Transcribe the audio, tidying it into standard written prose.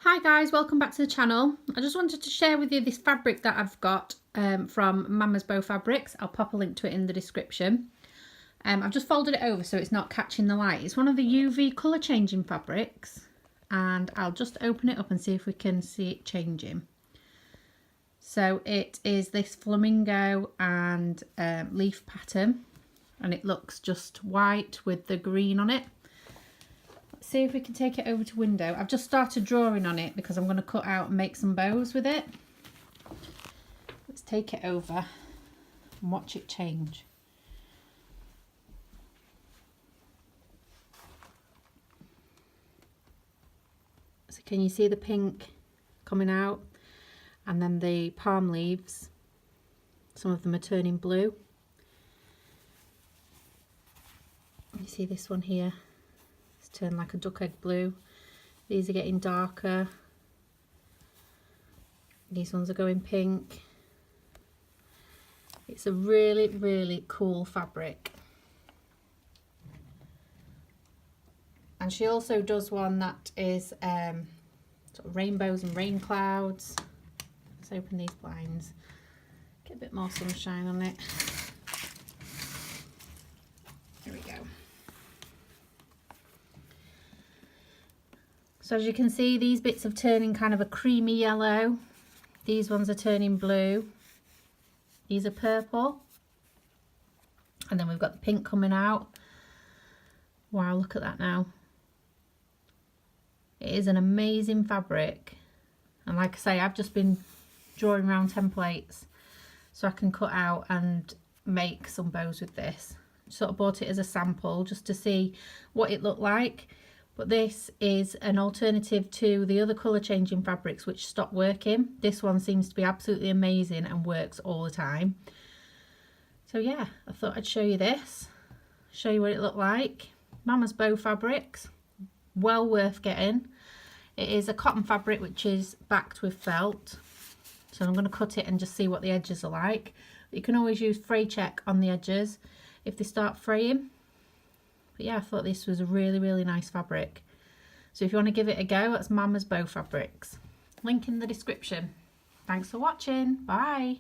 Hi guys, welcome back to the channel. I just wanted to share with you this fabric that I've got from Mama's Bow Fabrics. I'll pop a link to it in the description. I've just folded it over so it's not catching the light. It's one of the UV colour changing fabrics, and I'll just open it up and see if we can see it changing. So it is this flamingo and leaf pattern, and it looks just white with the green on it. See if we can take it over to window. I've just started drawing on it because I'm going to cut out and make some bows with it. Let's take it over and watch it change. So can you see the pink coming out, and then the palm leaves, some of them are turning blue. You see this one here, turn like a duck egg blue. These are getting darker. These ones are going pink. It's a really cool fabric. And she also does one that is sort of rainbows and rain clouds. Let's open these blinds, get a bit more sunshine on it. Here we go. So as you can see, these bits are turning kind of a creamy yellow. These ones are turning blue. These are purple. And then we've got the pink coming out. Wow, look at that now. It is an amazing fabric. And like I say, I've just been drawing around templates so I can cut out and make some bows with this. Sort of bought it as a sample just to see what it looked like. But this is an alternative to the other colour changing fabrics which stopped working. This one seems to be absolutely amazing and works all the time. So yeah, I thought I'd show you this, show you what it looked like. Mama's Bow Fabrics, well worth getting. It is a cotton fabric which is backed with felt. So I'm going to cut it and just see what the edges are like. You can always use fray check on the edges if they start fraying. But yeah, I thought this was a really nice fabric. So if you want to give it a go, that's Mama's Bow Fabrics. Link in the description. Thanks for watching. Bye.